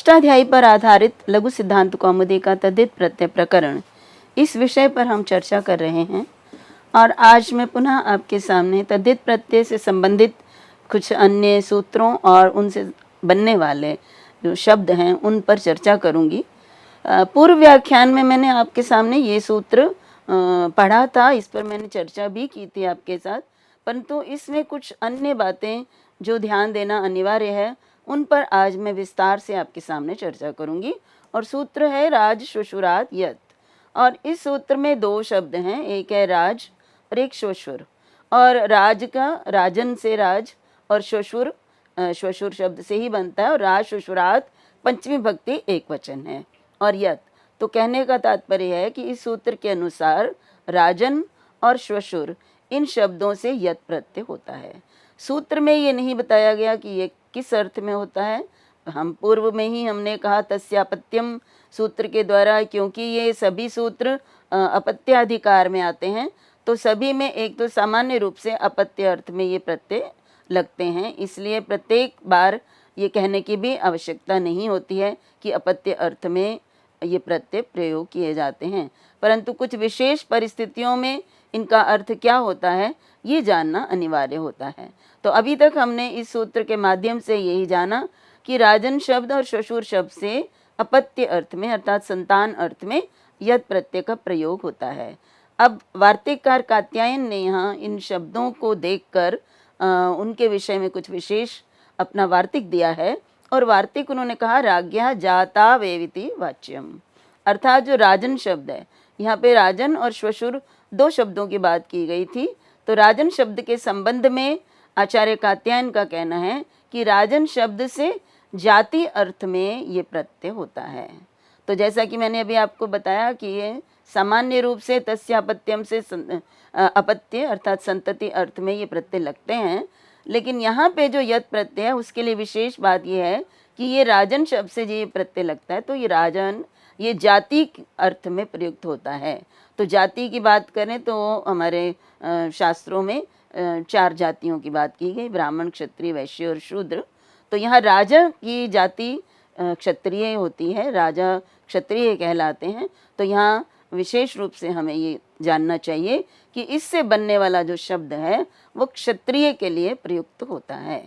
अष्टाध्यायी पर आधारित लघु सिद्धांत कौमुदी का तद्धित प्रत्यय प्रकरण, इस विषय पर हम चर्चा कर रहे हैं। और आज मैं पुनः आपके सामने तद्धित प्रत्यय से संबंधित कुछ अन्य सूत्रों और उनसे बनने वाले जो शब्द हैं उन पर चर्चा करूंगी। पूर्व व्याख्यान में मैंने आपके सामने ये सूत्र पढ़ा था, इस पर मैंने चर्चा भी की थी आपके साथ, परंतु इसमें कुछ अन्य बातें जो ध्यान देना अनिवार्य है उन पर आज मैं विस्तार से आपके सामने चर्चा करूंगी। और सूत्र है राज श्वशुरात यत। और इस सूत्र में दो शब्द हैं, एक है राज और एक श्वशुर। और राज का राजन से राज और श्वशुर श्वशुर शब्द से ही बनता है। और राज श्वशुरात पंचमी भक्ति एक वचन है। और यत तो कहने का तात्पर्य है कि इस सूत्र के अनुसार राजन और श्वशुर इन शब्दों से यत प्रत्यय होता है। सूत्र में ये नहीं बताया गया कि ये किस अर्थ में होता है। हम पूर्व में ही हमने कहा तस्यापत्यम सूत्र के द्वारा, क्योंकि ये सभी सूत्र अपत्याधिकार में आते हैं तो सभी में एक तो सामान्य रूप से अपत्य अर्थ में ये प्रत्यय लगते हैं, इसलिए प्रत्येक बार ये कहने की भी आवश्यकता नहीं होती है कि अपत्य अर्थ में ये प्रत्यय प्रयोग किए जाते हैं, परंतु कुछ विशेष परिस्थितियों में इनका अर्थ क्या होता है ये जानना अनिवार्य होता है। तो अभी तक हमने इस सूत्र के माध्यम से यही जाना कि राजन शब्द और श्वशुर शब्द से अपत्य अर्थ में अर्थात संतान अर्थ में यत प्रत्यय का प्रयोग होता है। अब वार्तिककार कात्यायन ने यहाँ इन शब्दों को देखकर उनके विषय में कुछ विशेष अपना वार्तिक दिया है। और वार्तिक उन्होंने कहा राज्ञा जाता वेविति वाच्यम, अर्थात जो राजन शब्द है, यहाँ पे राजन और श्वशुर दो शब्दों की बात की गई थी। तो राजन शब्द के संबंध में आचार्य कात्यायन का कहना है कि राजन शब्द से जाति अर्थ में ये प्रत्यय होता है। तो जैसा कि मैंने अभी आपको बताया कि ये सामान्य रूप से तस्यापत्यम से अपत्य अर्थात संतति अर्थ में ये प्रत्यय लगते हैं, लेकिन यहाँ पे जो यत प्रत्यय है उसके लिए विशेष बात यह है कि ये राजन शब्द से ये प्रत्यय लगता है तो ये राजन ये जाति अर्थ में प्रयुक्त होता है। तो जाति की बात करें तो हमारे शास्त्रों में चार जातियों की बात की गई, ब्राह्मण, क्षत्रिय, वैश्य और शूद्र। तो यहाँ राजा की जाति क्षत्रिय होती है, राजा क्षत्रिय कहलाते हैं। तो यहाँ विशेष रूप से हमें ये जानना चाहिए कि इससे बनने वाला जो शब्द है वो क्षत्रिय के लिए प्रयुक्त होता है।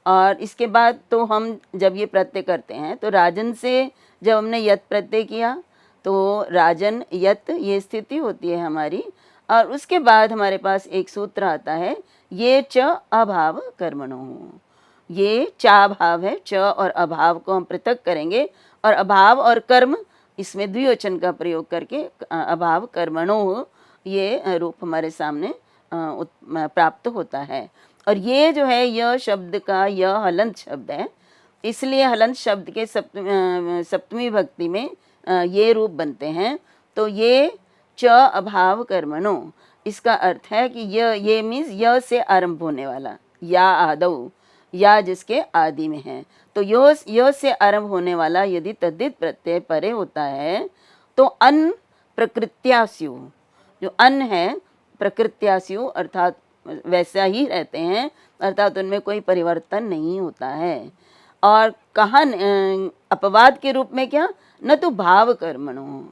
और इसके बाद तो हम जब ये प्रत्यय करते हैं तो राजन से जब हमने यत प्रत्यय किया तो राजन यत ये स्थिति होती है हमारी। और उसके बाद हमारे पास एक सूत्र आता है ये च अभाव कर्मणो। ये चा भाव है, च और अभाव को हम पृथक करेंगे और अभाव और कर्म इसमें द्विवचन का प्रयोग करके अभाव कर्मणो ये रूप हमारे सामने प्राप्त होता है। और ये जो है यह शब्द का यह हलंत शब्द है, इसलिए हलंत शब्द के सप्तमी भक्ति में ये रूप बनते हैं। तो ये च अभाव कर्मणो इसका अर्थ है कि ये मीन्स य से आरंभ होने वाला, या आदौ या जिसके आदि में है। तो य से आरंभ होने वाला यदि तद्धित प्रत्यय परे होता है तो अन प्रकृत्यास्यु, जो अन है प्रकृत्यास्यु अर्थात वैसा ही रहते हैं, अर्थात उनमें कोई परिवर्तन नहीं होता है। और कहाँ अपवाद के रूप में क्या, न तो भाव कर्मणो,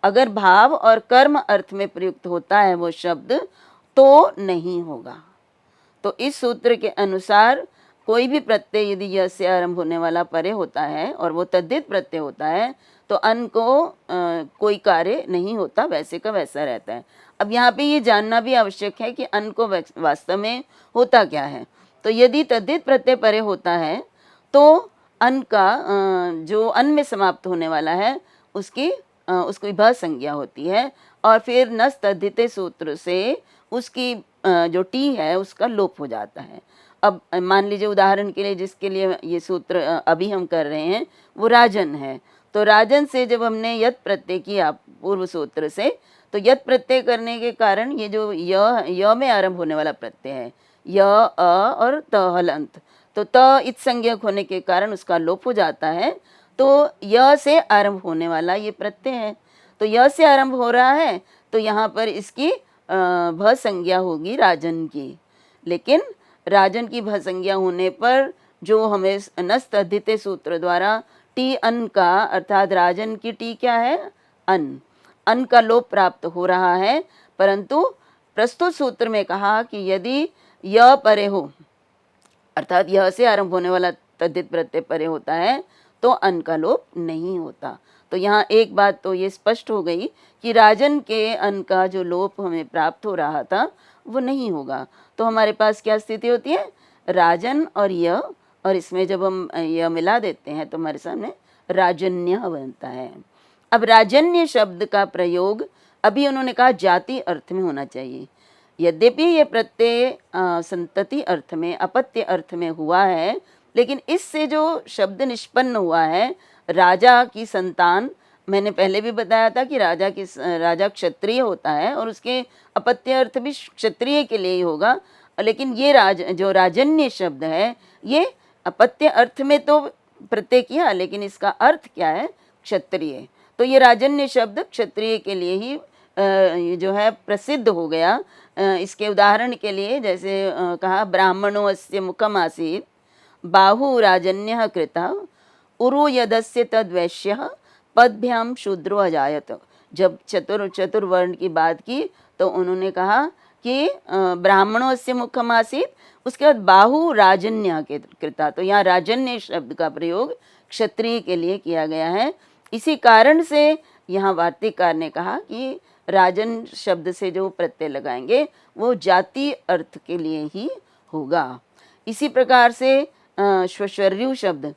अगर भाव और कर्म अर्थ में प्रयुक्त होता है वो शब्द तो नहीं होगा। तो इस सूत्र के अनुसार कोई भी प्रत्यय यदि यह से आरंभ होने वाला परे होता है और वो तद्धित प्रत्यय होता है तो अन को कोई कार्य नहीं होता, वैसे का वैसा रहता है। अब यहाँ पे ये जानना भी आवश्यक है कि अन को वास्तव में होता क्या है। तो यदि तद्धित प्रत्यय परे होता है तो अन का जो अन में समाप्त होने वाला है उसकी भ संज्ञा होती है और फिर नस तद्धिते सूत्र से उसकी जो टी है उसका लोप हो जाता है। अब मान लीजिए उदाहरण के लिए जिसके लिए ये सूत्र अभी हम कर रहे हैं वो राजन है, तो राजन से जब हमने यत प्रत्यय किया पूर्व सूत्र से तो यत प्रत्यय करने के कारण ये जो य में आरंभ होने वाला प्रत्यय है य अ और त हलंत, तो त इत संज्ञक होने के कारण उसका लोप हो जाता है। तो य से आरंभ होने वाला ये प्रत्यय है, तो य से आरंभ हो रहा है तो यहाँ पर इसकी भ संज्ञा होगी राजन की। लेकिन राजन की भ संज्ञा होने पर जो हमें नस तद्धिते सूत्र द्वारा टी अन का अर्थात राजन की टी क्या है, अन, अन का लोप प्राप्त हो रहा है, परंतु प्रस्तुत सूत्र में कहा कि यदि य परे हो अर्थात यह से आरंभ होने वाला तद्धित प्रत्यय परे होता है तो अन का लोप नहीं होता। तो यहाँ एक बात तो ये स्पष्ट हो गई कि राजन के अन का जो लोप हमें प्राप्त हो रहा था वो नहीं होगा। तो हमारे पास क्या स्थिति होती है, राजन और य, और इसमें जब हम य मिला देते हैं तो हमारे सामने राजन्य बनता है। अब राजन्य शब्द का प्रयोग अभी उन्होंने कहा जाति अर्थ में होना चाहिए। यद्यपि ये प्रत्यय संतति अर्थ में, अपत्य अर्थ में हुआ है, लेकिन इससे जो शब्द निष्पन्न हुआ है राजा की संतान, मैंने पहले भी बताया था कि राजा क्षत्रिय होता है और उसके अपत्य अर्थ भी क्षत्रिय के लिए ही होगा, लेकिन ये जो राजन्य शब्द है ये अपत्य अर्थ में तो प्रत्यय किया, लेकिन इसका अर्थ क्या है, क्षत्रिय। तो ये राजन्य शब्द क्षत्रिय के लिए ही जो है प्रसिद्ध हो गया। इसके उदाहरण के लिए जैसे कहा ब्राह्मणो अस्य मुखम आसीत् बाहु राजन्यः कृतः उरु यदस्य तद्वैश्यः पदभ्याम शूद्रो अजायत। जब चतुर्वर्ण की बात की तो उन्होंने कहा कि ब्राह्मणों अस्य मुखम आसीत्, उसके बाद बाहु राजन्य के कृता, तो यहाँ राजन्य शब्द का प्रयोग क्षत्रिय के लिए किया गया है। इसी कारण से यहाँ वार्तिककार ने कहा कि राजन शब्द से जो प्रत्यय लगाएंगे वो जाति अर्थ के लिए ही होगा। इसी प्रकार से श्वशर्यु शब्द,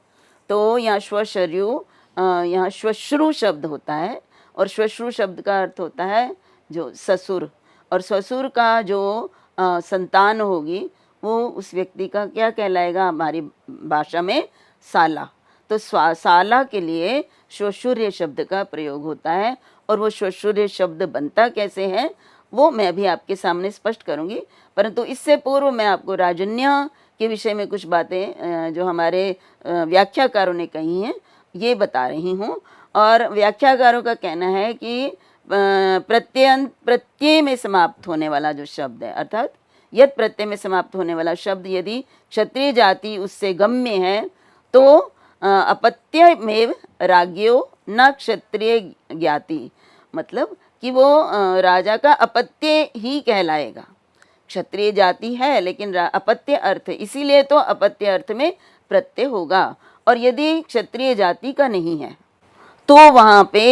तो यहाँ श्वशर्यु यहाँ श्वश्रु शब्द होता है और श्वश्रु शब्द का अर्थ होता है जो ससुर, और ससुर का जो संतान होगी वो उस व्यक्ति का क्या कहलाएगा, हमारी भाषा में साला। तो साला के लिए श्वशुर्य शब्द का प्रयोग होता है, और वो श्वशुर्य शब्द बनता कैसे है वो मैं अभी आपके सामने स्पष्ट करूंगी, परंतु इससे पूर्व मैं आपको राजन्य के विषय में कुछ बातें जो हमारे व्याख्याकारों ने कही हैं ये बता रही हूँ। और व्याख्याकारों का कहना है कि प्रत्यय में समाप्त होने वाला जो शब्द है, अर्थात यद प्रत्यय में समाप्त होने वाला शब्द यदि क्षत्रिय जाति उससे गम्य है तो अपत्यमेव राज्ञो न क्षत्रिय ज्ञाति, मतलब कि वो राजा का अपत्य ही कहलाएगा। क्षत्रिय जाति है लेकिन अपत्य अर्थ, इसीलिए तो अपत्य अर्थ में प्रत्यय होगा। और यदि क्षत्रिय जाति का नहीं है तो वहाँ पे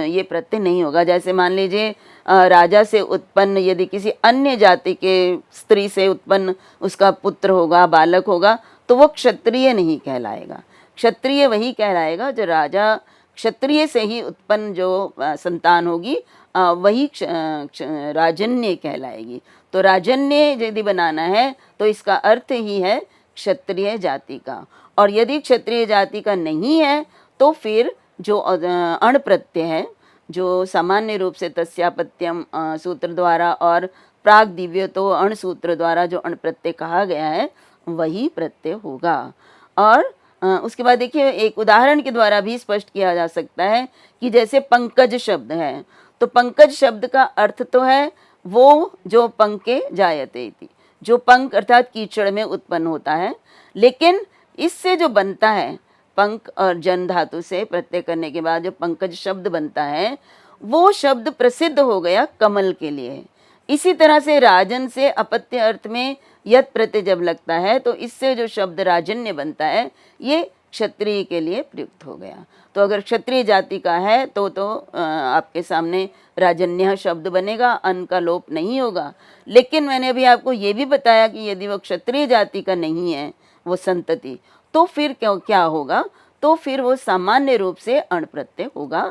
ये प्रत्यय नहीं होगा। जैसे मान लीजिए राजा से उत्पन्न यदि किसी अन्य जाति के स्त्री से उत्पन्न उसका पुत्र होगा, बालक होगा, तो वो क्षत्रिय नहीं कहलाएगा। क्षत्रिय वही कहलाएगा जो राजा क्षत्रिय से ही उत्पन्न जो संतान होगी वही राजन्य कहलाएगी। तो राजन्य यदि बनाना है तो इसका अर्थ ही है क्षत्रिय जाति का, और यदि क्षत्रिय जाति का नहीं है तो फिर जो अण प्रत्यय है, जो सामान्य रूप से तस्यापत्यम सूत्र द्वारा और प्राग दिव्य तो अण सूत्र द्वारा जो अण प्रत्यय कहा गया है वही प्रत्यय होगा। और उसके बाद देखिए एक उदाहरण के द्वारा भी स्पष्ट किया जा सकता है कि जैसे पंकज शब्द है, तो पंकज शब्द का अर्थ तो है वो जो पंके जायते इति, जो पंक अर्थात कीचड़ में उत्पन्न होता है, लेकिन इससे जो बनता है पंक और जन धातु से प्रत्यय करने के बाद जो पंकज शब्द बनता है वो शब्द प्रसिद्ध हो गया कमल के लिए। इसी तरह से राजन से अपत्य अर्थ में यत प्रत्यय जब लगता है तो इससे जो शब्द राजन्य बनता है ये क्षत्रिय के लिए प्रयुक्त हो गया। तो अगर क्षत्रिय जाति का है तो आपके सामने राजन्य शब्द बनेगा, अन का लोप नहीं होगा। लेकिन मैंने अभी आपको ये भी बताया कि यदि वो क्षत्रिय जाति का नहीं है वो संतति, तो फिर क्या होगा, तो फिर वो सामान्य रूप से अण प्रत्यय होगा।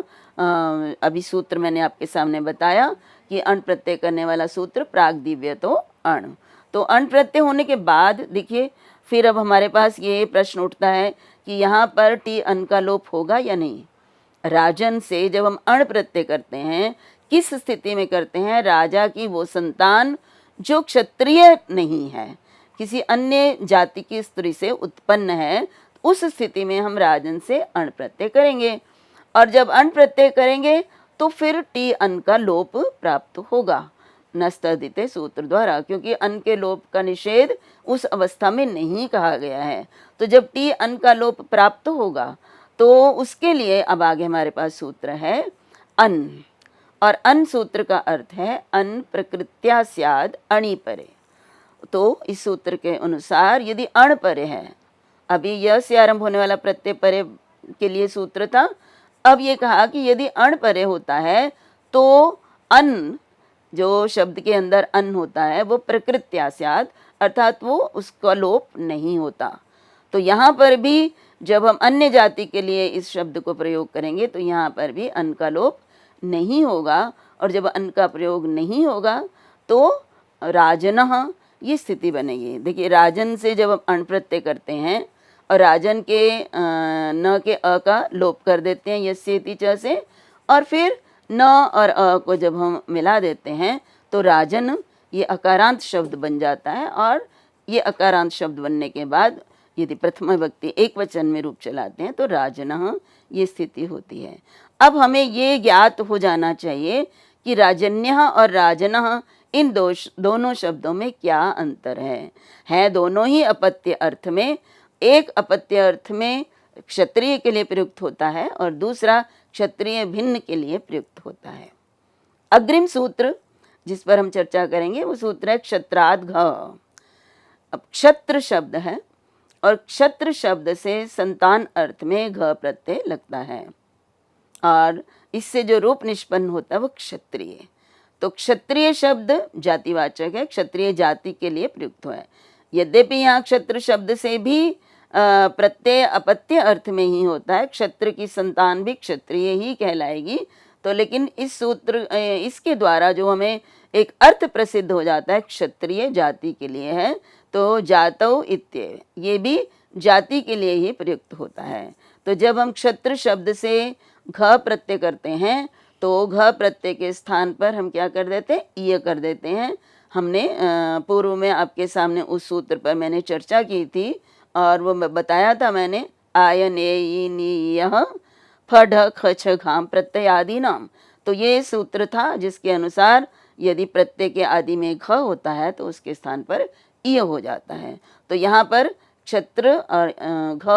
अभी सूत्र मैंने आपके सामने बताया कि अण प्रत्यय करने वाला सूत्र प्राग दिव्य तो अण। तो अण प्रत्यय होने के बाद देखिए फिर अब हमारे पास ये प्रश्न उठता है कि यहाँ पर टी अन का लोप होगा या नहीं। राजन से जब हम अण प्रत्यय करते हैं किस स्थिति में करते हैं, राजा की वो संतान जो क्षत्रिय नहीं है, किसी अन्य जाति की स्त्री से उत्पन्न है, उस स्थिति में हम राजन से अण प्रत्यय करेंगे। और जब अण प्रत्यय करेंगे तो फिर टी अन का लोप प्राप्त होगा नस्तदिते सूत्र द्वारा, क्योंकि अन के लोप का निषेध उस अवस्था में नहीं कहा गया है। तो जब टी अन का लोप प्राप्त होगा तो उसके लिए अब आगे हमारे पास सूत्र है अन, और अन सूत्र का अर्थ है अन प्रकृत्या स्याद अणि परे। तो इस सूत्र के अनुसार यदि अण परे है, अभी य से आरंभ होने वाला प्रत्यय परे के लिए सूत्र था, अब ये कहा कि यदि अण परे होता है तो अन, जो शब्द के अंदर अन होता है वो प्रकृत्या स्याद, अर्थात वो उसका लोप नहीं होता। तो यहाँ पर भी जब हम अन्य जाति के लिए इस शब्द को प्रयोग करेंगे तो यहाँ पर भी अन का लोप नहीं होगा, और जब अन का प्रयोग नहीं होगा तो राजनः ये स्थिति बनेगी। देखिए, राजन से जब हम अण प्रत्यय करते हैं और राजन के न के अ का लोप कर देते हैं यस्य इति च से, और फिर न और अ को जब हम मिला देते हैं तो राजन ये अकारांत शब्द बन जाता है, और ये अकारांत शब्द बनने के बाद यदि प्रथमा विभक्ति एक वचन में रूप चलाते हैं तो राजनः ये स्थिति होती है। अब हमें ये ज्ञात हो जाना चाहिए कि राजन्यः और राजनः इन दोनों शब्दों में क्या अंतर है दोनों ही अपत्य अर्थ में। एक अपत्य अर्थ में क्षत्रिय के लिए प्रयुक्त होता है और दूसरा क्षत्रिय भिन्न के लिए प्रयुक्त होता है। अग्रिम सूत्र जिस पर हम चर्चा करेंगे वो सूत्र है क्षत्राद घ। अब क्षत्र शब्द है और क्षत्र शब्द से संतान अर्थ में घ प्रत्यय लगता है, और इससे जो रूप निष्पन्न होता है वो क्षत्रिय। तो क्षत्रिय शब्द जातिवाचक है, क्षत्रिय जाति के लिए प्रयुक्त है। यद्यपि यहाँ क्षत्र शब्द से भी प्रत्यय अपत्य अर्थ में ही होता है, क्षत्र की संतान भी क्षत्रिय ही कहलाएगी, तो लेकिन इस सूत्र इसके द्वारा जो हमें एक अर्थ प्रसिद्ध हो जाता है क्षत्रिय जाति के लिए है, तो जातौ इत्येव ये भी जाति के लिए ही प्रयुक्त होता है। तो जब हम क्षत्र शब्द से घ प्रत्यय करते हैं तो घ प्रत्यय के स्थान पर हम क्या कर देते हैं, ईय कर देते हैं। हमने पूर्व में आपके सामने उस सूत्र पर मैंने चर्चा की थी और वो बताया था मैंने, आयन ए नी यह फ ढ ख छ घाम प्रत्यय आदि नाम। तो ये सूत्र था जिसके अनुसार यदि प्रत्यय के आदि में घ होता है तो उसके स्थान पर ईय हो जाता है। तो यहाँ पर क्षत्र और घ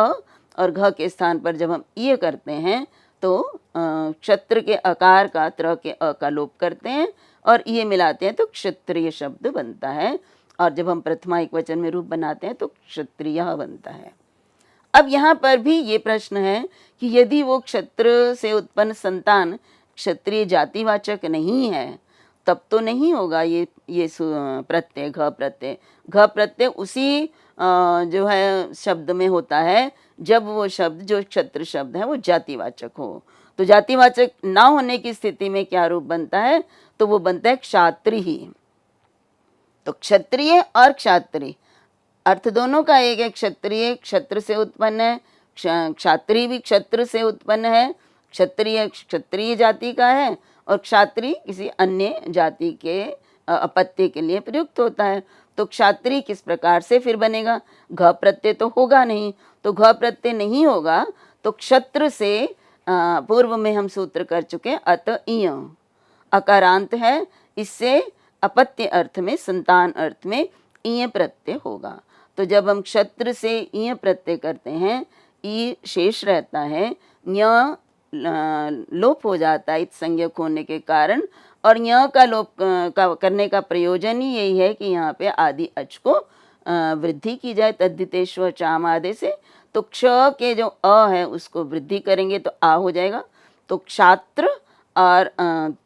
और घ के स्थान पर जब हम ईय करते हैं तो क्षत्र के अकार का त्र के अ का लोप करते हैं और ये मिलाते हैं तो क्षत्रिय शब्द बनता है, और जब हम प्रथमा एक वचन में रूप बनाते हैं तो क्षत्रिय बनता है। अब यहाँ पर भी ये प्रश्न है कि यदि वो क्षत्र से उत्पन्न संतान क्षत्रिय जातिवाचक नहीं है तब तो नहीं होगा ये प्रत्यय घ प्रत्यय। घ प्रत्यय उसी जो है शब्द में होता है जब वो शब्द जो क्षत्र शब्द है वो जातिवाचक हो। तो जातिवाचक ना होने की स्थिति में क्या रूप बनता है, तो वो बनता है क्षात्रि ही। तो क्षत्रिय और क्षात्रि अर्थ दोनों का एक है। क्षत्रिय क्षत्र से उत्पन्न है, क्षात्रि भी क्षत्र से उत्पन्न है। क्षत्रिय क्षत्रिय जाति का है और क्षात्रि किसी अन्य जाति के अपत्य के लिए प्रयुक्त होता है। तो क्षात्रि किस प्रकार से फिर बनेगा, घ प्रत्यय तो होगा नहीं, तो घ प्रत्यय नहीं होगा तो क्षत्र से पूर्व में हम सूत्र कर चुके अत इय अकारांत है, इससे अपत्य अर्थ में संतान अर्थ में ईय प्रत्यय होगा। तो जब हम क्षत्र से ईय प्रत्यय करते हैं ई शेष रहता है, ञ लोप हो जाता है इत संज्ञक होने के कारण, और ञ का लोप करने का प्रयोजन ही यही है कि यहाँ पे आदि अच को वृद्धि की जाए तद्धितेश्वर चाम आदि से। तो क्ष के जो अ है उसको वृद्धि करेंगे तो आ हो जाएगा। तो क्षात्र और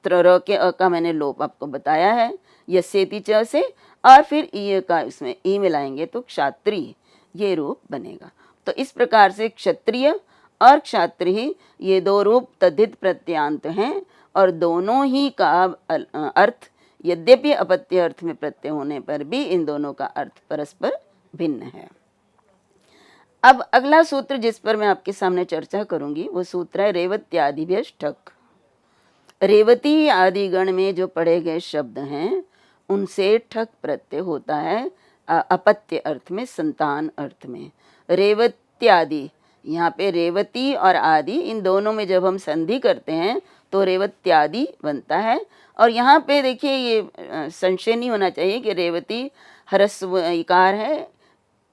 त्र के अ का मैंने लोप आपको बताया है यस्येति च से, और फिर ई का इसमें ई मिलाएंगे तो क्षात्री ये रूप बनेगा। तो इस प्रकार से क्षत्रिय और क्षात्रि ये दो रूप तद्धित प्रत्यांत हैं, और दोनों ही का अर्थ यद्यपि अपत्य अर्थ में प्रत्यय होने पर भी इन दोनों का अर्थ परस्पर भिन्न है। अब अगला सूत्र जिस पर मैं आपके सामने चर्चा करूंगी वो सूत्र है रेवत्यादिभ्य ठक। रेवती आदि गण में जो पढ़े गए शब्द हैं उनसे ठक प्रत्यय होता है अपत्य अर्थ में संतान अर्थ में। रेवत्यादि यहाँ पे रेवती और आदि इन दोनों में जब हम संधि करते हैं तो रेवत्यादि बनता है। और यहाँ पे देखिए ये संशय नहीं होना चाहिए कि रेवती ह्रस्व इकार है,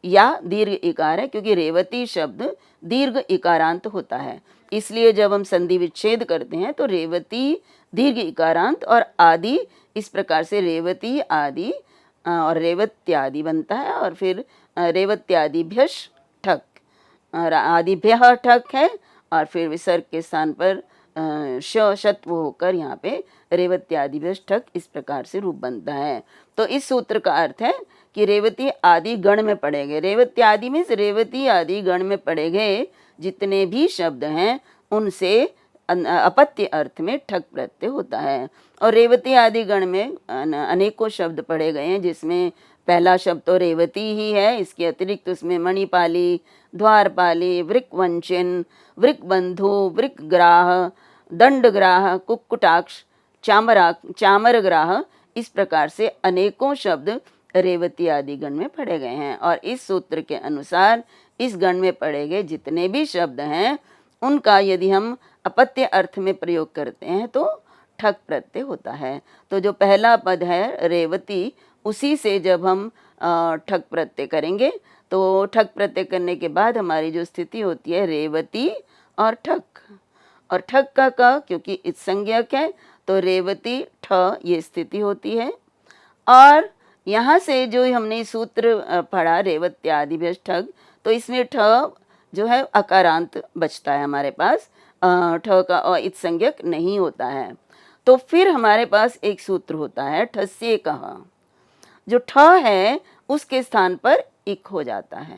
या दीर्घ इकार है, क्योंकि रेवती शब्द दीर्घ इकारांत होता है। इसलिए जब हम संधि विच्छेद करते हैं तो रेवती दीर्घ इकारांत और आदि, इस प्रकार से रेवती आदि और रेवत्यादि बनता है। और फिर रेवत्यादिभ्यश ठक, और आदिभ्यः ठक है, और फिर विसर्ग के स्थान पर शत्व होकर यहाँ पे रेवत्यादिभ्यश ठक, इस प्रकार से रूप बनता है। तो इस सूत्र का अर्थ है कि रेवती आदि गण में पढ़े गए, रेवत्यादि में रेवती आदि गण में पढ़े गए जितने भी शब्द हैं उनसे अपत्य अर्थ में ठक प्रत्यय होता है। और रेवती आदि गण में अनेकों शब्द पढ़े गए हैं, जिसमें पहला शब्द तो रेवती ही है, इसके अतिरिक्त उसमें मणिपाली, द्वारपाली, वृकवंचिन, वृकबंधु, वृकग्राह, दंडग्राह, कुक्कुटाक्ष, चामरग्राह, इस प्रकार से अनेकों शब्द रेवती आदि गण में पढ़े गए हैं। और इस सूत्र के अनुसार इस गण में पढ़े गए जितने भी शब्द हैं उनका यदि हम अपत्य अर्थ में प्रयोग करते हैं तो ठक प्रत्यय होता है। तो जो पहला पद है रेवती, उसी से जब हम ठक प्रत्यय करेंगे तो ठक प्रत्यय करने के बाद हमारी जो स्थिति होती है रेवती और ठक, और ठक का क्योंकि इत संज्ञक है तो रेवती ठ ये स्थिति होती है। और यहाँ से जो हमने सूत्र पढ़ा रेवत्यादिभ्यश ठक, तो इसमें ठ जो है अकारांत बचता है हमारे पास, ठ का इत संज्ञक नहीं होता है। तो फिर हमारे पास एक सूत्र होता है ठस्य कहा, जो ठ है उसके स्थान पर इक हो जाता है।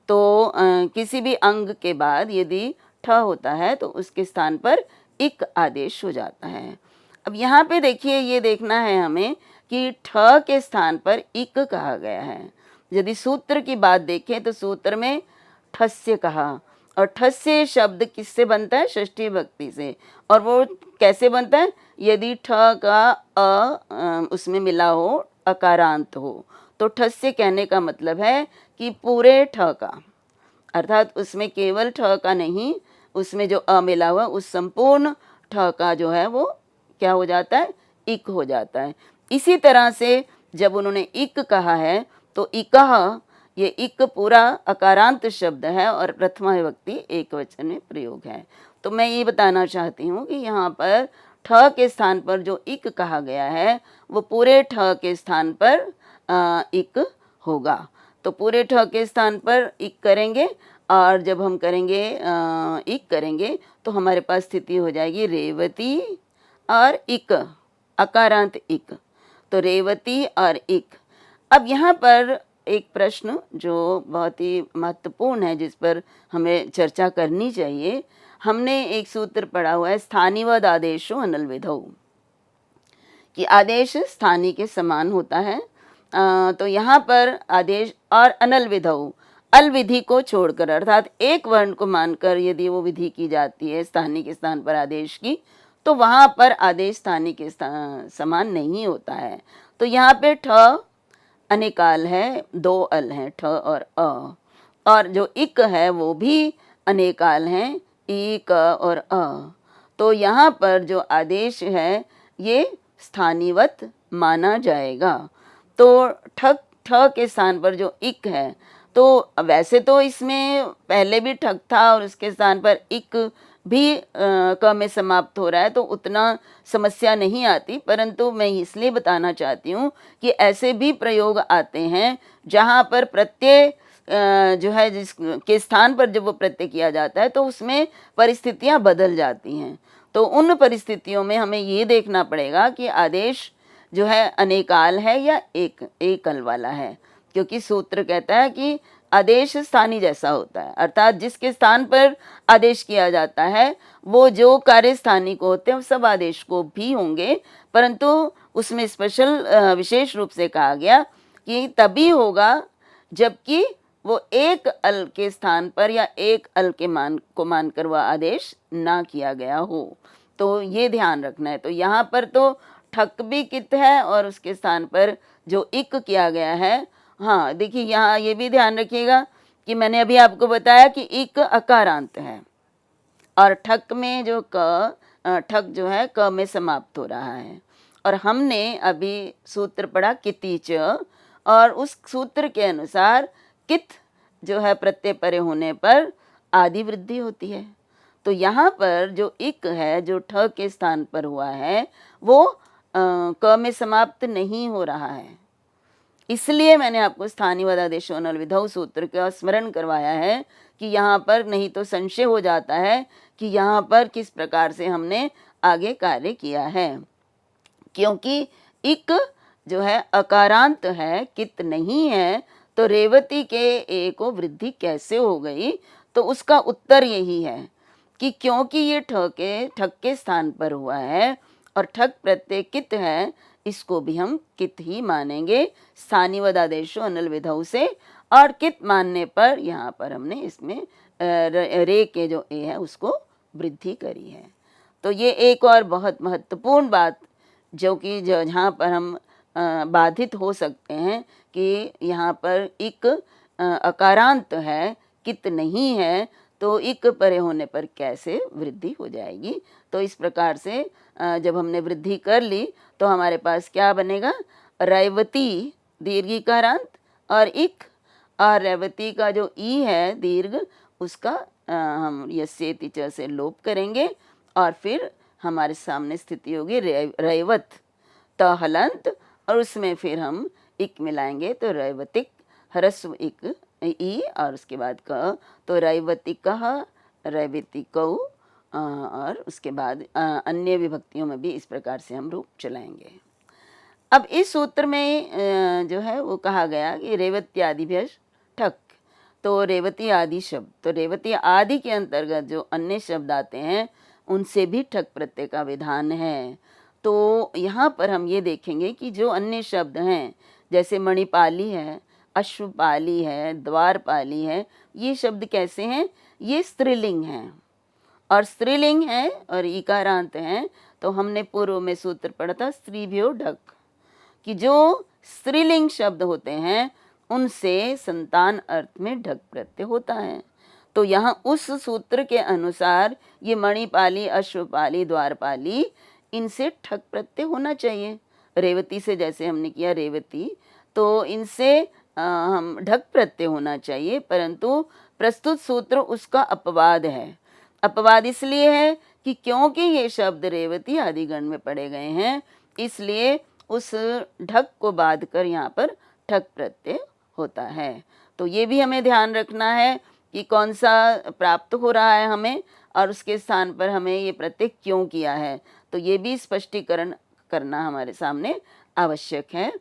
तो किसी भी अंग के बाद यदि ठ होता है तो उसके स्थान पर इक आदेश हो जाता है। अब यहाँ पे देखिए, ये देखना है हमें कि ठ के स्थान पर इक कहा गया है। यदि सूत्र की बात देखें तो सूत्र में ठस्य कहा, और ठस्य शब्द किससे बनता है? षष्ठी भक्ति से। और वो कैसे बनता है? यदि ठ का उसमें मिला हो, अकारांत हो, तो ठस्य कहने का मतलब है कि पूरे ठ का, अर्थात उसमें केवल ठ का नहीं, उसमें जो अ मिला हुआ उस संपूर्ण ठ का जो है वो क्या हो जाता है? इक हो जाता है। इसी तरह से जब उन्होंने इक कहा है तो इकह, ये इक पूरा अकारांत शब्द है और प्रथमा विभक्ति एक वचन में प्रयोग है। तो मैं ये बताना चाहती हूँ कि यहाँ पर ठ के स्थान पर जो इक कहा गया है वो पूरे ठ के स्थान पर इक होगा। तो पूरे ठ के स्थान पर इक करेंगे, और जब हम करेंगे इक करेंगे तो हमारे पास स्थिति हो जाएगी रेवती और इक, अकारांत इक। तो रेवती और इक। अब यहाँ पर एक प्रश्न जो बहुत ही महत्वपूर्ण है, जिस पर हमें चर्चा करनी चाहिए। हमने एक सूत्र पढ़ा हुआ है स्थानिवद आदेशो अनल विधौ, कि आदेश स्थानी के समान होता है। तो यहाँ पर आदेश और अनल विधौ, अल विधि को छोड़कर, अर्थात एक वर्ण को मानकर यदि वो विधि की जाती है स्थानी के स्थान पर आदेश की, तो वहाँ पर आदेश स्थानी के समान नहीं होता है। तो यहाँ पे ठ अनेकाल है, दो अल हैं, ठ और अ, और जो इक है वो भी अनेकाल हैं, ई क और अ। तो यहाँ पर जो आदेश है ये स्थानीवत माना जाएगा। तो ठक, ठ के स्थान पर जो इक है, तो वैसे तो इसमें पहले भी ठक था और उसके स्थान पर इक भी क में समाप्त हो रहा है, तो उतना समस्या नहीं आती। परंतु मैं इसलिए बताना चाहती हूँ कि ऐसे भी प्रयोग आते हैं जहाँ पर प्रत्यय जो है जिसके स्थान पर जब वो प्रत्यय किया जाता है तो उसमें परिस्थितियाँ बदल जाती हैं। तो उन परिस्थितियों में हमें ये देखना पड़ेगा कि आदेश जो है अनेकाल है या एकल वाला है, क्योंकि सूत्र कहता है कि आदेश स्थानी जैसा होता है, अर्थात जिसके स्थान पर आदेश किया जाता है वो जो कार्य स्थानी को होते हैं वो सब आदेश को भी होंगे, परंतु उसमें स्पेशल विशेष रूप से कहा गया कि तभी होगा जबकि वो एक अल के स्थान पर या एक अल के मान को मानकर वह आदेश ना किया गया हो। तो ये ध्यान रखना है। तो यहाँ पर तो ठक भी कित है और उसके स्थान पर जो इक किया गया है। हाँ देखिए, यहाँ ये भी ध्यान रखिएगा कि मैंने अभी आपको बताया कि इक अकारांत है और ठक में जो ठक जो है क में समाप्त हो रहा है। और हमने अभी सूत्र पढ़ा कितीच, और उस सूत्र के अनुसार कित जो है प्रत्यय परे होने पर आदि वृद्धि होती है। तो यहाँ पर जो इक है जो ठ के स्थान पर हुआ है वो क में समाप्त नहीं हो रहा है। इसलिए मैंने आपको स्थानीय वदादेशो नल विधौ सूत्र का स्मरण करवाया है कि यहाँ पर नहीं तो संशय हो जाता है कि यहाँ पर किस प्रकार से हमने आगे कार्य किया है, क्योंकि इक जो है अकारांत है, कित नहीं है, तो रेवती के ए को वृद्धि कैसे हो गई? तो उसका उत्तर यही है कि क्योंकि ये ठक के स्थान पर हुआ है और ठक प्रत्यय कित है, इसको भी हम कित ही मानेंगे स्थानीय वदादेशो अनल विधौ से। और कित मानने पर यहाँ पर हमने इसमें रे के जो ए है उसको वृद्धि करी है। तो ये एक और बहुत महत्वपूर्ण बात जो कि जहाँ पर हम बाधित हो सकते हैं कि यहाँ पर इक अकारांत है, कित नहीं है, तो इक परे होने पर कैसे वृद्धि हो जाएगी। तो इस प्रकार से जब हमने वृद्धि कर ली तो हमारे पास क्या बनेगा? रैवती दीर्घिकारांत और इक, और रेवती का जो ई है दीर्घ उसका हम यस्येति च से लोप करेंगे और फिर हमारे सामने स्थिति होगी रैवत त हलंत, और उसमें फिर हम इक मिलाएंगे तो रैवतिक ह्रस्व इक ई और उसके बाद क, तो रैवतिकः रैवतिकौ, और उसके बाद अन्य विभक्तियों में भी इस प्रकार से हम रूप चलाएंगे। अब इस सूत्र में जो है वो कहा गया कि रेवत्यादिभ्य ठक, तो रेवती आदि शब्द, तो रेवती आदि के अंतर्गत जो अन्य शब्द आते हैं उनसे भी ठक प्रत्यय का विधान है। तो यहाँ पर हम ये देखेंगे कि जो अन्य शब्द हैं जैसे मणिपाली है, अश्वपाली है, द्वारपाली है, ये शब्द कैसे हैं? ये स्त्रीलिंग हैं और स्त्रीलिंग है और इकारांत हैं। तो हमने पूर्व में सूत्र पढ़ा था स्त्रीभ्यो ढक, कि जो स्त्रीलिंग शब्द होते हैं उनसे संतान अर्थ में ढक प्रत्यय होता है। तो यहाँ उस सूत्र के अनुसार ये मणिपाली, अश्वपाली, द्वारपाली, इनसे ठक प्रत्यय होना चाहिए। रेवती से जैसे हमने किया रेवती, तो इनसे हम ढक प्रत्यय होना चाहिए, परंतु प्रस्तुत सूत्र उसका अपवाद है। अपवाद इसलिए है कि क्योंकि ये शब्द रेवती आदि गण में पढ़े गए हैं, इसलिए उस ढक को बाध कर यहाँ पर ठक प्रत्यय होता है। तो ये भी हमें ध्यान रखना है कि कौन सा प्राप्त हो रहा है हमें और उसके स्थान पर हमें ये प्रत्यय क्यों किया है, तो ये भी स्पष्टीकरण करना हमारे सामने आवश्यक है।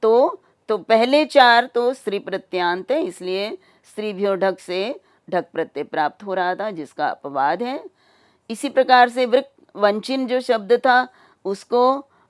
तो पहले चार तो स्त्री प्रत्यांत है, इसलिए स्त्रीभ्यो ढक से ढक प्रत्यय प्राप्त हो रहा था जिसका अपवाद है। इसी प्रकार से वृक वंचिन जो शब्द था उसको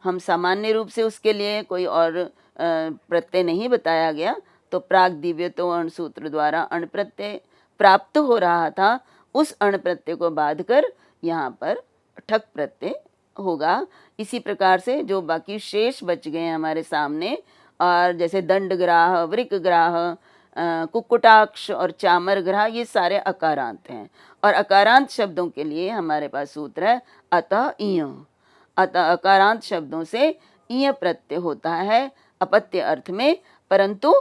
हम सामान्य रूप से उसके लिए कोई और प्रत्यय नहीं बताया गया, तो प्राग दिव्य तो अण सूत्र द्वारा अण प्रत्यय प्राप्त हो रहा था, उस अण प्रत्यय को बाध कर यहाँ पर ठक प्रत्यय होगा। इसी प्रकार से जो बाकी शेष बच गए हैं हमारे सामने, और जैसे दंडग्राह, वृकग्राह, कुक्कुटाक्ष और चामरग्राह, ये सारे अकारांत हैं और अकारांत शब्दों के लिए हमारे पास सूत्र है अतः इय। अतः अकारांत शब्दों से इय प्रत्यय होता है अपत्य अर्थ में, परंतु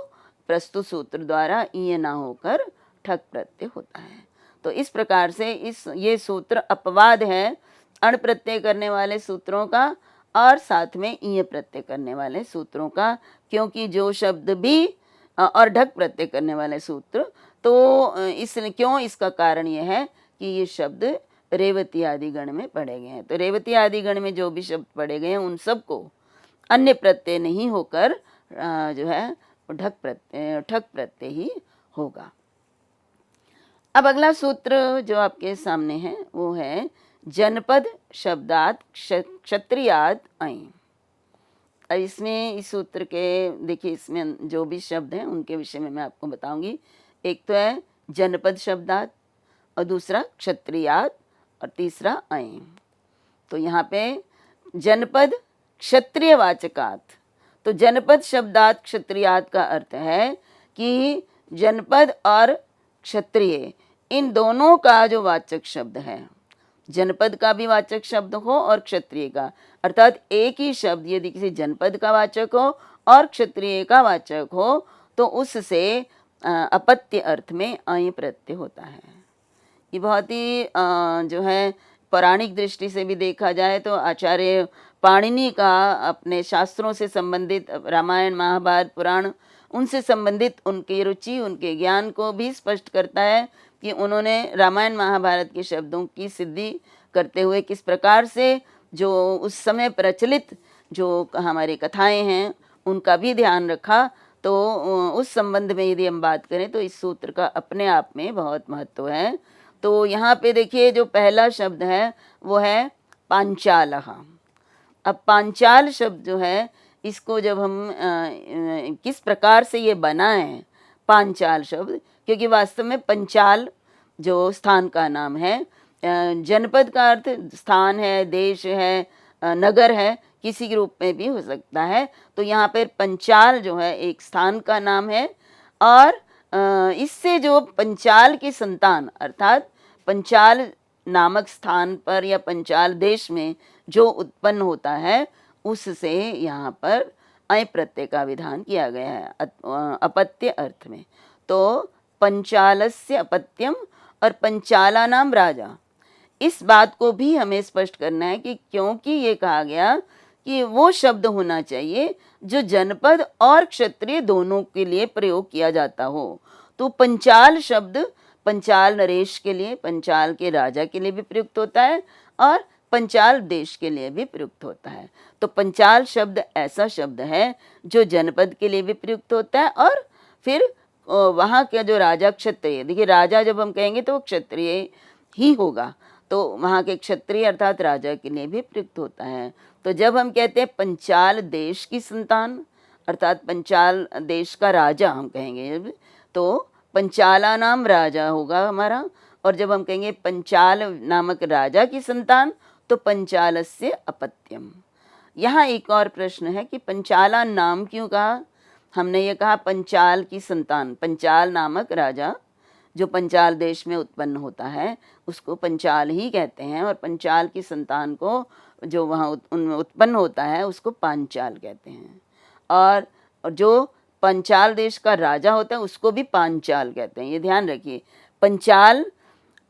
प्रस्तुत सूत्र द्वारा इय ना होकर ठक प्रत्यय होता है। तो इस प्रकार से ये सूत्र अपवाद है अण प्रत्यय करने वाले सूत्रों का और साथ में इय प्रत्यय करने वाले सूत्रों का, क्योंकि जो शब्द भी और ढक प्रत्यय करने वाले सूत्र, तो इसका कारण यह है कि ये शब्द रेवती आदि गण में पढ़े गए हैं। तो रेवती आदि गण में जो भी शब्द पढ़े गए हैं उन सबको अन्य प्रत्यय नहीं होकर जो है ठक प्रत्यय ही होगा। अब अगला सूत्र जो आपके सामने है वो है जनपद शब्दात क्षत्रियात ऐं। इसमें इस सूत्र के देखिए, इसमें जो भी शब्द हैं उनके विषय में मैं आपको बताऊंगी। एक तो है जनपद शब्दात और दूसरा क्षत्रियात और तीसरा ऐं। तो यहाँ पे जनपद क्षत्रिय वाचकात, तो जनपद शब्दात क्षत्रियात का अर्थ है कि जनपद और क्षत्रिय इन दोनों का जो वाचक शब्द है, जनपद का भी वाचक शब्द हो और क्षत्रिय का, अर्थात एक ही शब्द यदि किसी जनपद का वाचक हो और क्षत्रिय का वाचक हो तो उससे अपत्य अर्थ में अय प्रत्यय होता है। ये बहुत ही जो है पौराणिक दृष्टि से भी देखा जाए तो आचार्य पाणिनि का अपने शास्त्रों से संबंधित रामायण महाभारत पुराण उनसे संबंधित उनकी रुचि उनके ज्ञान को भी स्पष्ट करता है कि उन्होंने रामायण महाभारत के शब्दों की सिद्धि करते हुए किस प्रकार से जो उस समय प्रचलित जो हमारी कथाएं हैं उनका भी ध्यान रखा। तो उस संबंध में यदि हम बात करें तो इस सूत्र का अपने आप में बहुत महत्व है। तो यहाँ पे देखिए जो पहला शब्द है वो है पांचालः। अब पांचाल शब्द जो है इसको जब हम किस प्रकार से ये बना है पांचाल शब्द, क्योंकि वास्तव में पंचाल जो स्थान का नाम है, जनपद का अर्थ स्थान है, देश है, नगर है, किसी के रूप में भी हो सकता है। तो यहाँ पर पंचाल जो है एक स्थान का नाम है और इससे जो पंचाल की संतान अर्थात पंचाल नामक स्थान पर या पंचाल देश में जो उत्पन्न होता है उससे यहाँ पर अय प्रत्यय का विधान किया गया है अपत्य अर्थ में। तो पंचालस्य अपत्यम और पंचाला नाम राजा, इस बात को भी हमें स्पष्ट करना है कि क्योंकि ये कहा गया कि वो शब्द होना चाहिए जो जनपद और क्षत्रिय दोनों के लिए प्रयोग किया जाता हो। तो पंचाल शब्द पंचाल नरेश के लिए, पंचाल के राजा के लिए भी प्रयुक्त होता है और पंचाल देश के लिए भी प्रयुक्त होता है। तो पंचाल शब्द ऐसा शब्द है जो जनपद के लिए भी प्रयुक्त होता है और फिर वहाँ का जो राजा क्षत्रिय, देखिए राजा जब हम कहेंगे तो वो क्षत्रिय ही होगा, तो वहाँ के क्षत्रिय अर्थात राजा के लिए भी प्रयुक्त होता है। तो जब हम कहते हैं पंचाल देश की संतान अर्थात पंचाल देश का राजा हम कहेंगे तो पंचाला नाम राजा होगा हमारा, और जब हम कहेंगे पंचाल नामक राजा की संतान तो पंचालस्य अपत्यम। यहाँ एक और प्रश्न है कि पंचाला नाम क्यों कहा? हमने ये कहा पंचाल की संतान, पंचाल नामक राजा जो पंचाल देश में उत्पन्न होता है उसको पंचाल ही कहते हैं, और पंचाल की संतान को जो वहाँ उनमें उत्पन्न होता है उसको पांचाल कहते हैं, और जो पंचाल देश का राजा होता है उसको भी पांचाल कहते हैं। ये ध्यान रखिए, पंचाल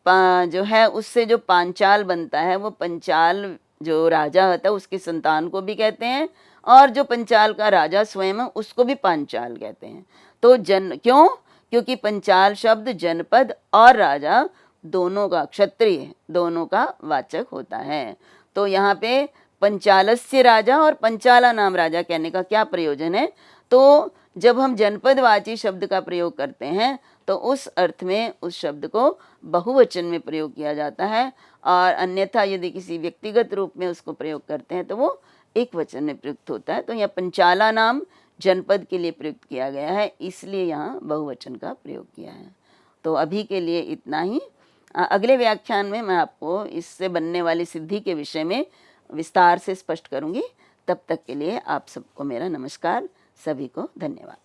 जो है उससे जो पांचाल बनता है वो पंचाल जो राजा होता है उसकी संतान को भी कहते हैं, और जो पंचाल का राजा स्वयं है उसको भी पांचाल कहते हैं। तो क्यों? क्योंकि पंचाल शब्द जनपद और राजा दोनों का, क्षत्रिय दोनों का वाचक होता है। तो यहाँ पे पंचालस्य राजा और पंचाला नाम राजा कहने का क्या प्रयोजन है? तो जब हम जनपदवाची शब्द का प्रयोग करते हैं तो उस अर्थ में उस शब्द को बहुवचन में प्रयोग किया जाता है, और अन्यथा यदि किसी व्यक्तिगत रूप में उसको प्रयोग करते हैं तो वो एक वचन में प्रयुक्त होता है। तो यहाँ पंचाला नाम जनपद के लिए प्रयुक्त किया गया है, इसलिए यहाँ बहुवचन का प्रयोग किया है। तो अभी के लिए इतना ही। अगले व्याख्यान में मैं आपको इससे बनने वाली सिद्धि के विषय में विस्तार से स्पष्ट करूँगी। तब तक के लिए आप सबको मेरा नमस्कार। सभी को धन्यवाद।